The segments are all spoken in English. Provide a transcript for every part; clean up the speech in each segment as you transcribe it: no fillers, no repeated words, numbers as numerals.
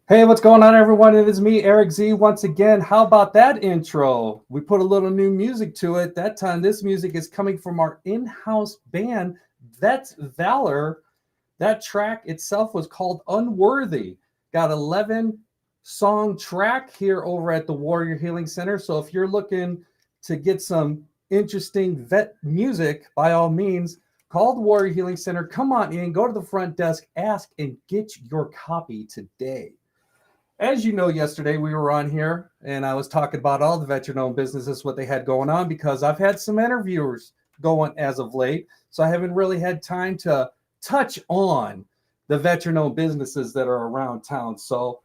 Hey, what's going on, everyone? It is me, Erik Z, once again. How about that intro? We put a little new music to it. That time, this music is coming from our in-house band, That's Valor. That track itself was called Unworthy. Got 11 song track here over at the Warrior Healing Center. So if you're looking to get some interesting vet music, by all means, call the Warrior Healing Center. Come on in, go to the front desk, ask, and get your copy today. As you know, yesterday we were on here and I was talking about all the veteran-owned businesses, what they had going on, because I've had some interviewers going as of late. So I haven't really had time to touch on the veteran-owned businesses that are around town. So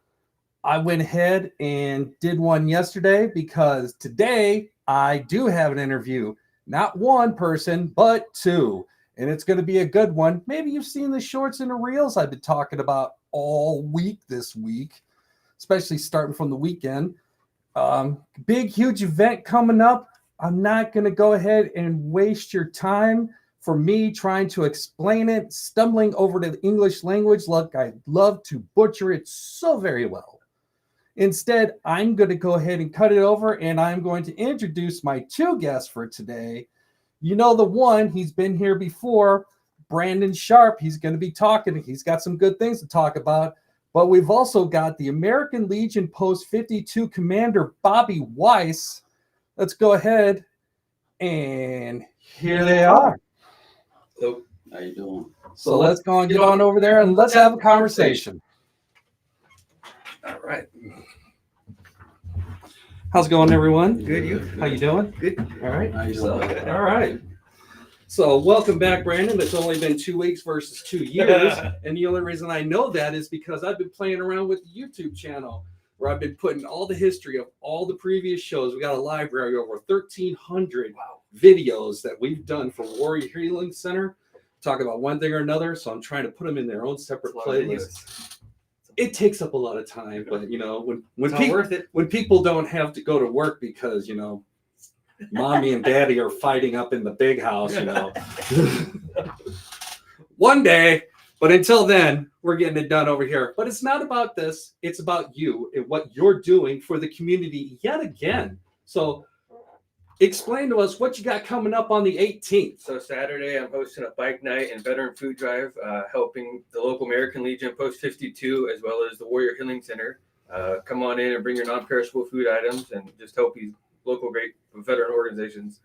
I went ahead and did one yesterday because today I do have an interview. Not one person, but two. And it's going to be a good one. Maybe you've seen the shorts and the reels I've been talking about all week this week, especially starting from the weekend. Big, huge event coming up. I'm not going to go ahead and waste your time for me trying to explain it, stumbling over the English language. Look, I love to butcher it so very well. Instead, I'm going to go ahead and cut it over, and I'm going to introduce my two guests for today. You know the one, he's been here before, Brandon Sharp. He's going to be talking. He's got some good things to talk about. But we've also got the American Legion Post 52 Commander Bobby Weiss. Let's go ahead, and here they are. So, how you doing? So let's go and get on over there and let's have a conversation. All right. How's it going, everyone? Good, you? How you doing? Good. All right. How you So, doing? all right. So welcome back, Brandon. It's only been 2 weeks versus 2 years. And the only reason I know that is because I've been playing around with the YouTube channel where I've been putting all the history of all the previous shows. We got a library over 1,300 videos that we've done for Warrior Healing Center. Talk about one thing or another. So I'm trying to put them in their own separate playlists. It takes up a lot of time, but you know, when people don't have to go to work because, you know, mommy and daddy are fighting up in the big house, you know. One day, but until then, we're getting it done over here. But it's not about this. It's about you and what you're doing for the community yet again. So explain to us what you got coming up on the 18th. So Saturday, I'm hosting a bike night and veteran food drive, helping the local American Legion Post 52, as well as the Warrior Healing Center. Come on in and bring your non-perishable food items and just help these local great veteran organizations.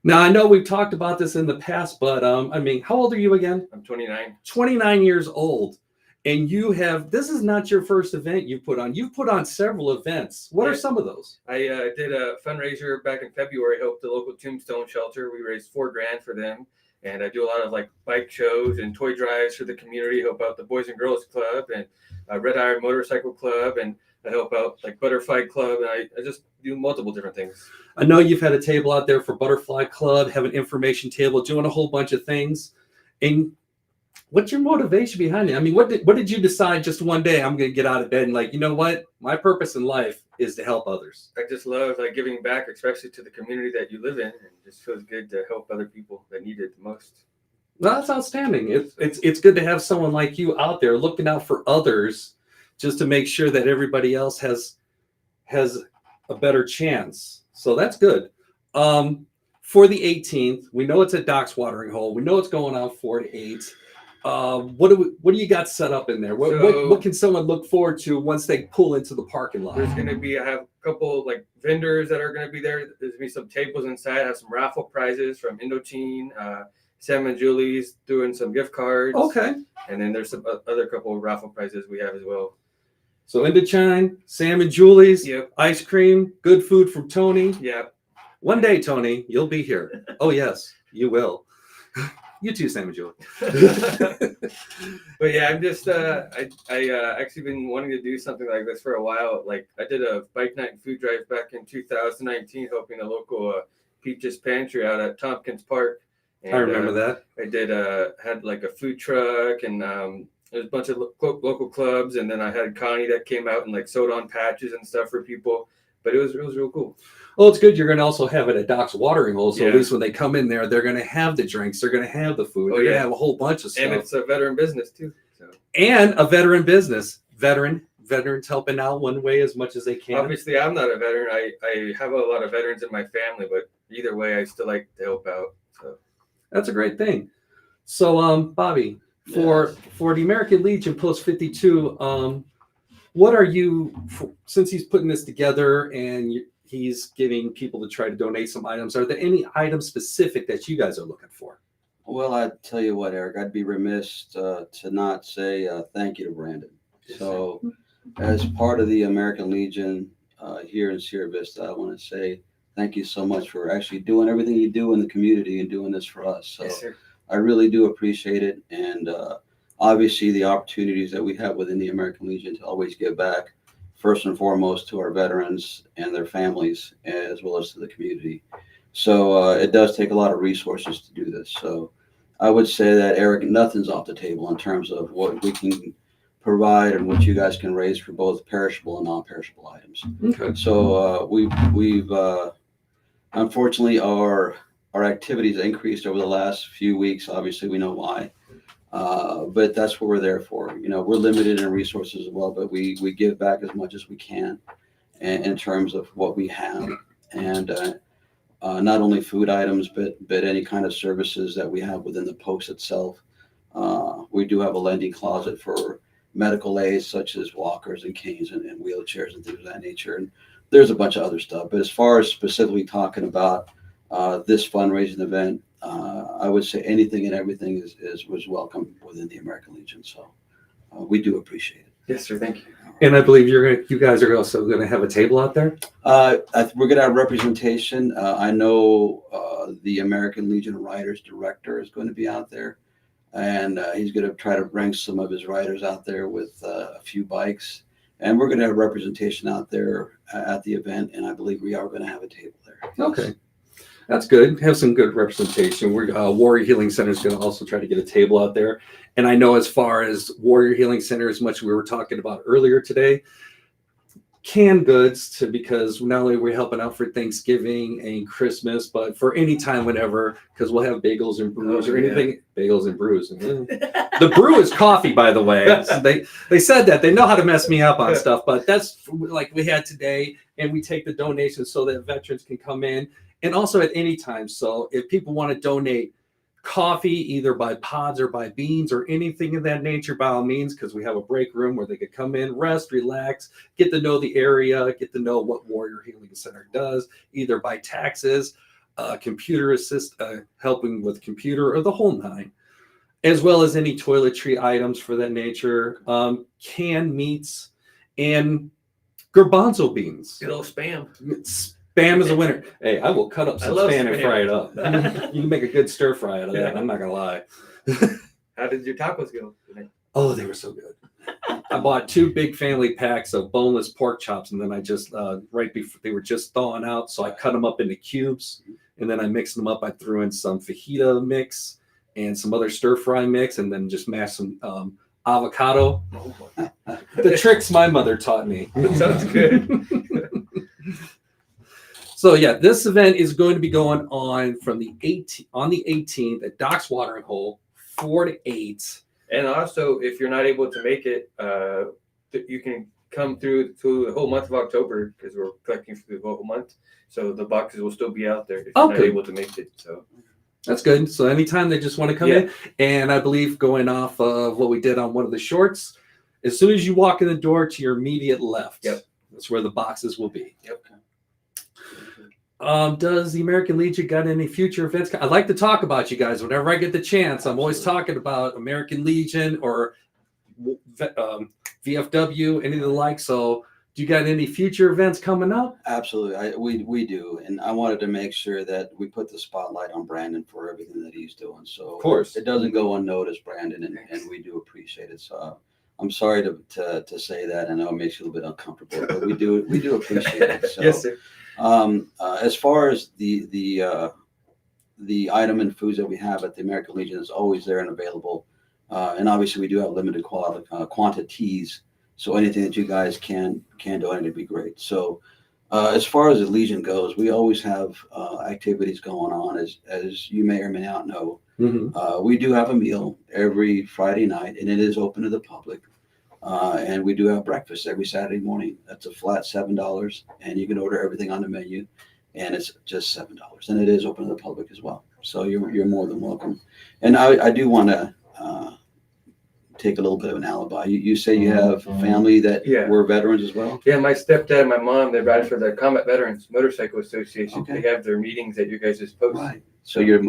Now, I know we've talked about this in the past, but I mean, how old are you again? I'm 29. 29 years old. And you have, this is not your first event you put on. You've put on several events. What are some of those? I did a fundraiser back in February, helped the local Tombstone shelter. We raised $4,000 for them. And I do a lot of like bike shows and toy drives for the community, help out the Boys and Girls Club and Red Iron Motorcycle Club. And I help out like Butterfly Club. And I just do multiple different things. I know you've had a table out there for Butterfly Club, have an information table, doing a whole bunch of things. And what's your motivation behind it? I mean, what did you decide just one day, I'm going to get out of bed and like, you know what? My purpose in life is to help others. I just love like giving back, especially to the community that you live in. And it just feels good to help other people that need it the most. Well, that's outstanding. It's good to have someone like you out there looking out for others just to make sure that everybody else has a better chance. So that's good. For the 18th, we know it's at Doc's Watering Hole. We know it's going on 4 to 8. What do you got set up in there? What can someone look forward to once they pull into the parking lot? There's going to be, I have a couple like vendors that are going to be there. There's going to be some tables inside. I have some raffle prizes from Indochine, Sam and Julie's doing some gift cards. Okay. And then there's some other couple of raffle prizes we have as well. So Indochine, Sam and Julie's, Yep. Ice cream, good food from Tony. Yeah. One day, Tony, you'll be here. Oh, yes, you will. You too, Sam and Julie. But yeah, I'm just I actually been wanting to do something like this for a while. Like I did a bike night and food drive back in 2019, helping a local Peaches Pantry out at Tompkins Park. And, I remember that. I did had like a food truck and there's a bunch of local clubs, and then I had Connie that came out and like sewed on patches and stuff for people. But it was real cool. Well, it's good. You're going to also have it at Doc's Watering Hole. So Yeah. at least when they come in there, they're going to have the drinks. They're going to have the food. They're going to have a whole bunch of stuff. And it's a veteran business too. So. And a veteran business. Veteran veterans helping out one way as much as they can? Obviously, I'm not a veteran. I have a lot of veterans in my family, but either way, I still like to help out. So That's a great thing. So, Bobby, for the American Legion Post 52, what are you, since he's putting this together and he's getting people to try to donate some items, are there any items specific that you guys are looking for? Well, I tell you what, Eric, I'd be remiss to not say thank you to Brandon. So, as part of the American Legion here in Sierra Vista, I want to say thank you so much for actually doing everything you do in the community and doing this for us. So, yes, sir. I really do appreciate it. And obviously, the opportunities that we have within the American Legion to always give back, first and foremost, to our veterans and their families, as well as to the community. So it does take a lot of resources to do this. So I would say that, Eric, nothing's off the table in terms of what we can provide and what you guys can raise for both perishable and non-perishable items. Okay. So we've unfortunately our activities increased over the last few weeks. Obviously, we know why. But that's what we're there for. You know, we're limited in resources as well, but we give back as much as we can in terms of what we have. And not only food items, but any kind of services that we have within the post itself. We do have a lending closet for medical aids such as walkers and canes and wheelchairs and things of that nature. And there's a bunch of other stuff. But as far as specifically talking about this fundraising event, I would say anything and everything was welcome within the American Legion. So we do appreciate it. Yes, sir. Thank you. And I believe you guys are also going to have a table out there? We're going to have representation. I know the American Legion Writers Director is going to be out there, and he's going to try to bring some of his writers out there with a few bikes. And we're going to have representation out there at the event, and I believe we are going to have a table there. Okay. That's good. Have some good representation. We're Warrior Healing Center is going to also try to get a table out there. And I know as far as Warrior Healing Center, as much we were talking about earlier today, canned goods because not only we're helping out for Thanksgiving and Christmas, but for any time, whenever, because we'll have bagels and brews or anything. Bagels and brews. The brew is coffee, by the way. So they said that. They know how to mess me up on stuff, but that's like we had today, and we take the donations so that veterans can come in. And also at any time. So if people want to donate coffee, either by pods or by beans or anything of that nature, by all means, because we have a break room where they could come in, rest, relax, get to know the area, get to know what Warrior Healing Center does, either by taxes, computer assist, helping with computer, or the whole nine, as well as any toiletry items for that nature, canned meats, and garbanzo beans. Good old spam. Spam is a winner. Hey, I will cut up some spam and spam. fry it up. You can make a good stir fry out of that. I'm not gonna lie. How did your tacos go today? Oh, they were so good. I bought 2 big family packs of boneless pork chops, and then I just right before they were just thawing out, so I cut them up into cubes, and then I mixed them up. I threw in some fajita mix and some other stir fry mix, and then just mashed some avocado. The tricks my mother taught me. That sounds good. So yeah, this event is going to be going on from the 18th at Docks Watering Hole, 4 to 8. And also, if you're not able to make it, you can come through to the whole month of October because we're collecting for the whole month. So the boxes will still be out there if you're not able to make it. So that's good. So anytime they just want to come in, and I believe going off of what we did on one of the shorts, as soon as you walk in the door to your immediate left, that's where the boxes will be. Does the American Legion got any future events? I like to talk about you guys whenever I get the chance. I'm always talking about American Legion or VFW, any of the like. So do you got any future events coming up? Absolutely. We do. And I wanted to make sure that we put the spotlight on Brandon for everything that he's doing. So of course it doesn't go unnoticed, Brandon, and we do appreciate it. So I'm sorry to say that. I know it makes you a little bit uncomfortable, but we do appreciate it. So, yes, sir. As far as the item and foods that we have at the American Legion is always there and available. And obviously we do have limited quantities. So anything that you guys can donate would be great. So as far as the Legion goes, we always have activities going on, as you may or may not know. We do have a meal every Friday night, and it is open to the public. And we do have breakfast every Saturday morning. That's a flat $7, and you can order everything on the menu, and it's just $7. And it is open to the public as well. So you're more than welcome. And I do want to take a little bit of an alibi. You say you have family that were veterans as well? Yeah, my stepdad and my mom, they ride for the Combat Veterans Motorcycle Association. Okay. They have their meetings at your guys' post. Right. So your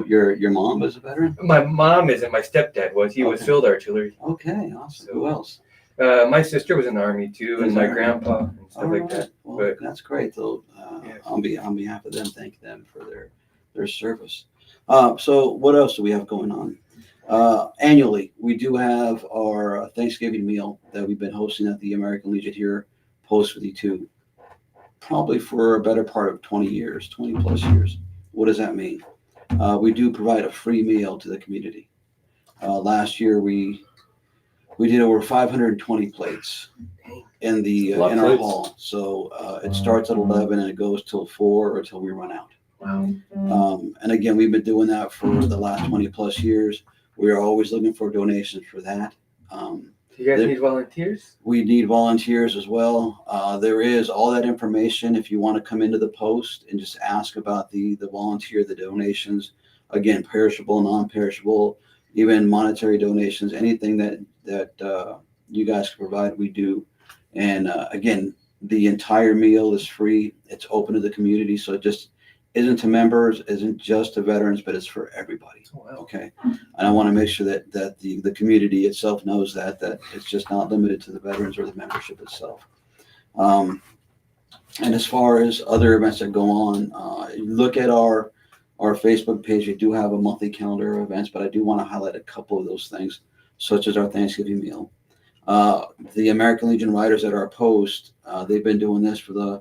mom was a veteran? My mom isn't. My stepdad was. He was field artillery. Okay, awesome. Who else? My sister was in the Army too, and my grandpa and stuff like that. Well, But that's great. Though, Yes. on behalf of them, thank them for their service. So what else do we have going on? Annually, we do have our Thanksgiving meal that we've been hosting at the American Legion here, Post 52, probably for a better part of 20 years, 20 plus years. What does that mean? We do provide a free meal to the community. Last year, we did over 520 plates in the in our hall. So it starts at 11 and it goes till 4 or till we run out. wow. And again, we've been doing that for the last 20 plus years. We are always looking for donations for that. Do you guys need volunteers? We need volunteers as well. There is all that information if you want to come into the post and just ask about the volunteer, the donations. Again, perishable, non-perishable, even monetary donations, anything that you guys can provide, we do. And again, the entire meal is free. It's open to the community, so it just isn't to members, isn't just to veterans, but it's for everybody. Oh, wow. Okay, and I want to make sure that the community itself knows that it's just not limited to the veterans or the membership itself. And as far as other events that go on, look at our Facebook page. We do have a monthly calendar of events, but I do want to highlight a couple of those things, such as our Thanksgiving meal. The American Legion Riders at our post, they've been doing this for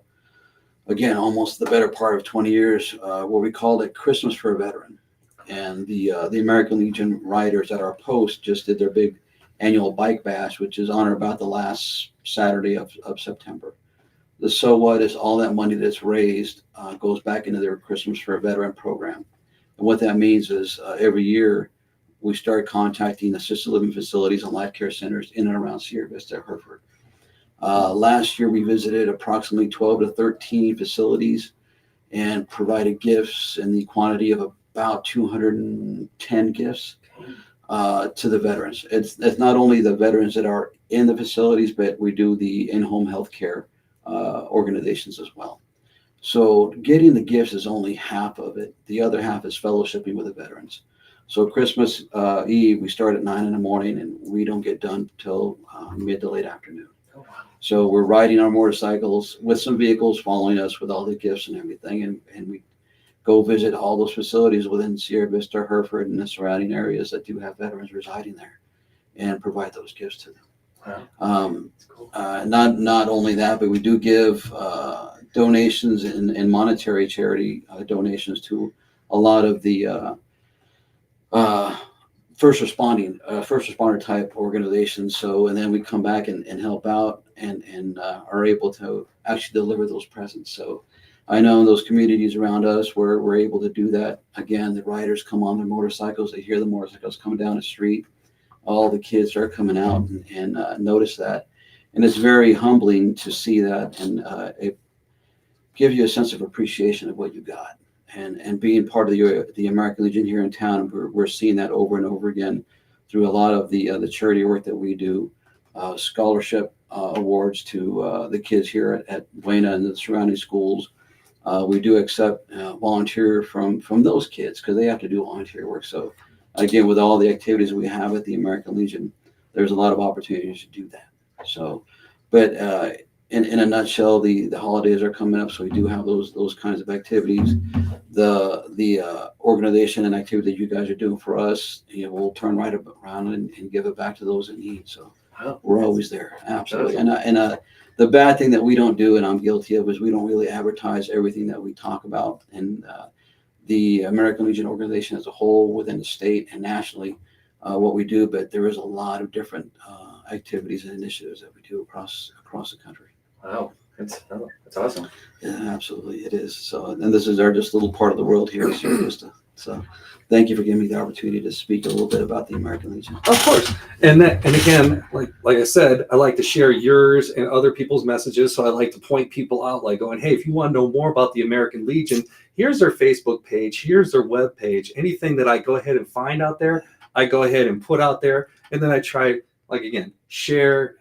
again, almost the better part of 20 years, where we called it Christmas for a Veteran. And the American Legion Riders at our post just did their big annual bike bash, which is on or about the last Saturday of September. The So What is all that money that's raised goes back into their Christmas for a Veteran program. And what that means is every year we start contacting assisted living facilities and life care centers in and around Sierra Vista, Hereford. Last year, we visited approximately 12 to 13 facilities and provided gifts in the quantity of about 210 gifts to the veterans. It's not only the veterans that are in the facilities, but we do the in-home health care organizations as well. So getting the gifts is only half of it. The other half is fellowshipping with the veterans. So Christmas Eve, we start at 9 in the morning and we don't get done till mid to late afternoon. Oh, wow. So we're riding our motorcycles with some vehicles following us with all the gifts and everything. And we go visit all those facilities within Sierra Vista, Hereford, and the surrounding areas that do have veterans residing there and provide those gifts to them. Wow. That's cool. Not only that, but we do give donations and monetary charity donations to a lot of the first responder type organizations. So, and then we come back and help out and are able to actually deliver those presents. So I know in those communities around us where we're able to do that. Again, the riders come on their motorcycles, they hear the motorcycles coming down the street. All the kids are coming out and notice that. And it's very humbling to see that, and it gives you a sense of appreciation of what you got. And being part of the American Legion here in town, we're seeing that over and over again through a lot of the charity work that we do, scholarship awards to the kids here at Buena and the surrounding schools. We do accept volunteer from those kids because they have to do volunteer work. So again, with all the activities we have at the American Legion, there's a lot of opportunities to do that. So, but in a nutshell, the holidays are coming up, so we do have those kinds of activities. The organization and activity that you guys are doing for us, we'll turn right around and give it back to those in need. So Wow. we're always there, absolutely. And the bad thing that we don't do, and I'm guilty of, is we don't really advertise everything that we talk about. And the American Legion organization as a whole, within the state and nationally, what we do, but there is a lot of different activities and initiatives that we do across the country. Wow. That's awesome. Yeah, absolutely, it is. So, and this is our just little part of the world here in Sierra Vista. So thank you for giving me the opportunity to speak a little bit about the American Legion. Of course. And again, like I said, I like to share yours and other people's messages. So I like to point people out, like going, hey, if you want to know more about the American Legion, here's their Facebook page, here's their web page. Anything that I go ahead and find out there, I go ahead and put out there. And then I try, like, again, share.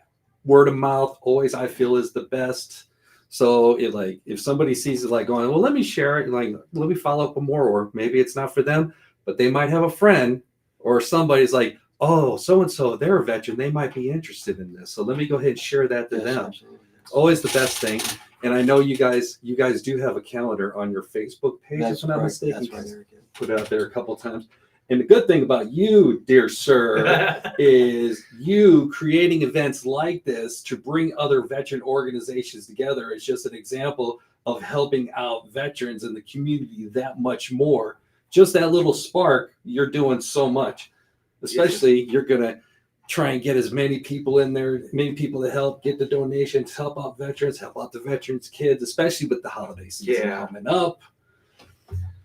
Word of mouth always, I feel, is the best. So if somebody sees it, like going, well, let me share it, like let me follow up with more, or maybe it's not for them, but they might have a friend or somebody's like, oh, so and so, they're a veteran, they might be interested in this, so let me go ahead and share that to them. Absolutely. Always the best thing. And I know you guys do have a calendar on your Facebook page, if I'm not mistaken. That's right, Erik. Put it out there a couple times. And the good thing about you, dear sir, is you creating events like this to bring other veteran organizations together is just an example of helping out veterans in the community that much more. Just that little spark, you're doing so much. Especially, you're going to try and get as many people in there, many people to help, get the donations, help out veterans, help out the veterans' kids, especially with the holiday season coming up.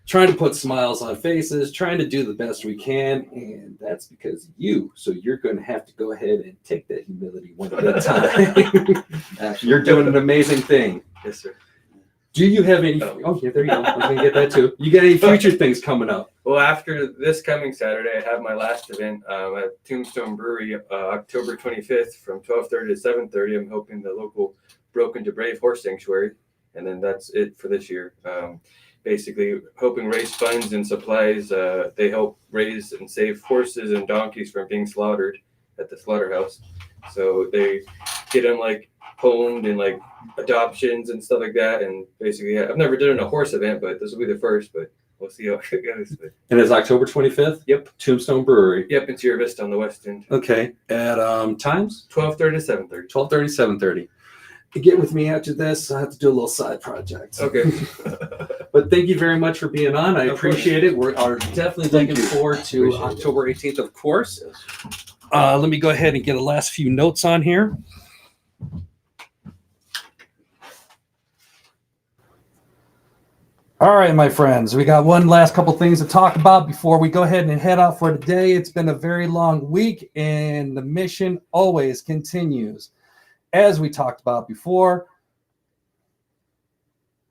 Trying to put smiles on faces, trying to do the best we can, and that's because of you. So you're going to have to go ahead and take that humility one at a time. You're doing an amazing thing. Yes, sir. Do you have any? Oh, yeah, there you go. I was going to get that too. You got any future things coming up? Well, after this coming Saturday, I have my last event at Tombstone Brewery, October 25th from 12:30 to 7:30. I'm hoping the local Broken to Brave Horse Sanctuary, and then that's it for this year. Basically hoping raise funds and supplies. They help raise and save horses and donkeys from being slaughtered at the slaughterhouse. So they get them like honed and like adoptions and stuff like that. And basically, I've never done a horse event, but this will be the first, but we'll see how it goes. And it's October 25th? Yep. Tombstone Brewery. Yep, in Sierra Vista on the west end. Okay. At times? 12:30 to 7:30. 12:30, 7:30. Get with me after this. I have to do a little side project. Okay. But thank you very much for being on. I appreciate it. We are definitely looking forward to Appreciate October 18th, of course. Yes. Let me go ahead and get a last few notes on here. All right, my friends, we got one last couple things to talk about before we go ahead and head out for today. It's been a very long week, and the mission always continues. As we talked about before,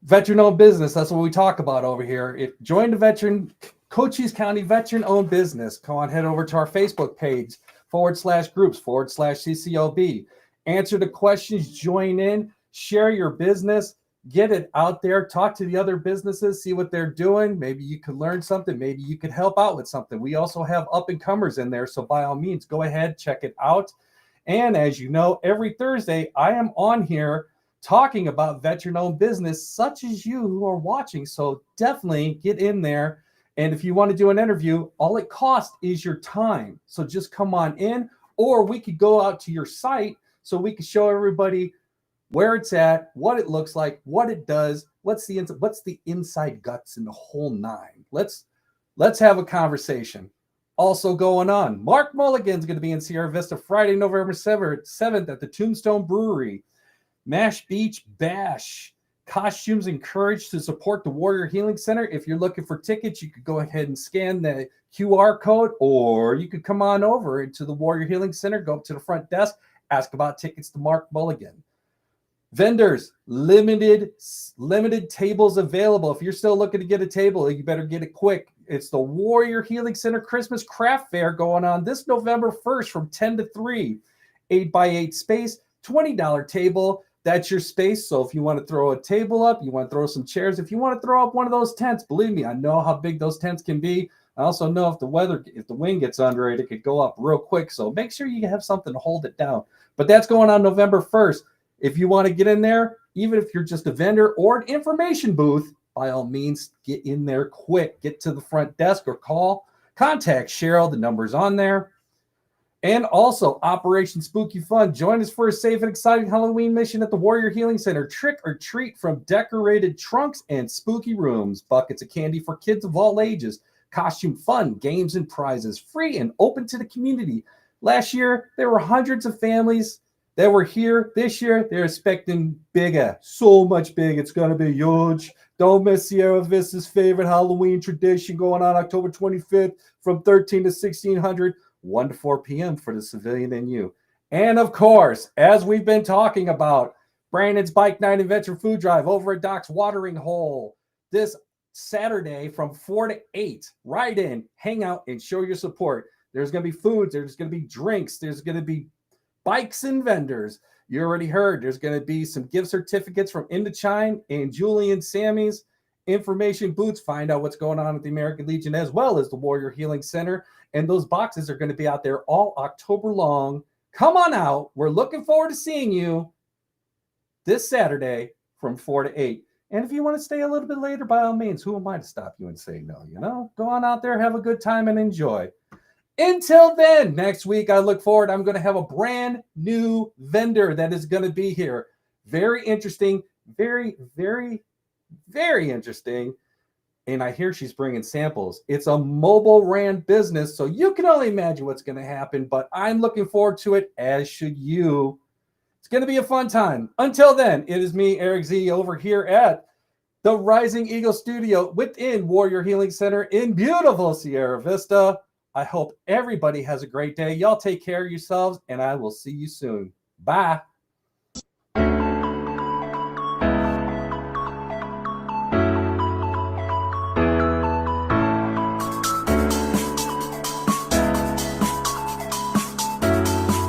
veteran-owned business, that's what we talk about over here. Join the Cochise County veteran-owned business. Go on, head over to our Facebook page, /groups, /CCOB. Answer the questions, join in, share your business, get it out there, talk to the other businesses, see what they're doing. Maybe you could learn something. Maybe you could help out with something. We also have up-and-comers in there, so by all means, go ahead, check it out. And as you know, every Thursday, I am on here talking about veteran-owned business, such as you who are watching. So definitely get in there. And if you want to do an interview, all it costs is your time. So just come on in, or we could go out to your site so we could show everybody where it's at, what it looks like, what it does, what's the inside guts and the whole nine. Let's have a conversation. Also going on, Mark Mulligan's going to be in Sierra Vista Friday, November 7th at the Tombstone Brewery. Mash Beach Bash. Costumes encouraged to support the Warrior Healing Center. If you're looking for tickets, you could go ahead and scan the QR code, or you could come on over into the Warrior Healing Center, go up to the front desk, ask about tickets to Mark Mulligan. Vendors, limited tables available. If you're still looking to get a table, you better get it quick. It's the Warrior Healing Center Christmas Craft Fair going on this November 1st from 10 to 3. 8x8 space, $20 table. That's your space. So if you want to throw a table up, you want to throw some chairs, if you want to throw up one of those tents, believe me, I know how big those tents can be. I also know if the wind gets under it, it could go up real quick. So make sure you have something to hold it down. But that's going on November 1st. If you want to get in there, even if you're just a vendor or an information booth, by all means, get in there quick. Get to the front desk or contact Cheryl. The number's on there. And also, Operation Spooky Fun. Join us for a safe and exciting Halloween mission at the Warrior Healing Center. Trick or treat from decorated trunks and spooky rooms. Buckets of candy for kids of all ages. Costume fun, games and prizes. Free and open to the community. Last year, there were hundreds of families They were here this year. They're expecting bigger, so much big. It's going to be huge. Don't miss Sierra Vista's favorite Halloween tradition going on October 25th from 13 to 1600, 1 to 4 p.m. for the civilian and you. And of course, as we've been talking about, Brandon's Bike Night and Venture Food Drive over at Doc's Watering Hole this Saturday from 4 to 8. Ride in, hang out, and show your support. There's going to be foods. There's going to be drinks. There's going to be bikes and vendors. You already heard there's going to be some gift certificates from Indochine and Julie and Sammy's information booths. Find out what's going on at the American Legion as well as the Warrior Healing Center. And those boxes are going to be out there all October long. Come on out. We're looking forward to seeing you this Saturday from 4 to 8. And if you want to stay a little bit later, by all means, who am I to stop you and say no? You know, go on out there, have a good time, and enjoy. Until then, next week, I look forward. I'm going to have a brand new vendor that is going to be here. Very interesting. Very, very, very interesting. And I hear she's bringing samples. It's a mobile ran business, so you can only imagine what's going to happen. But I'm looking forward to it, as should you. It's going to be a fun time. Until then, it is me, Erik Z, over here at the Rising Eagle Studio within Warrior Healing Center in beautiful Sierra Vista. I hope everybody has a great day. Y'all take care of yourselves, and I will see you soon. Bye.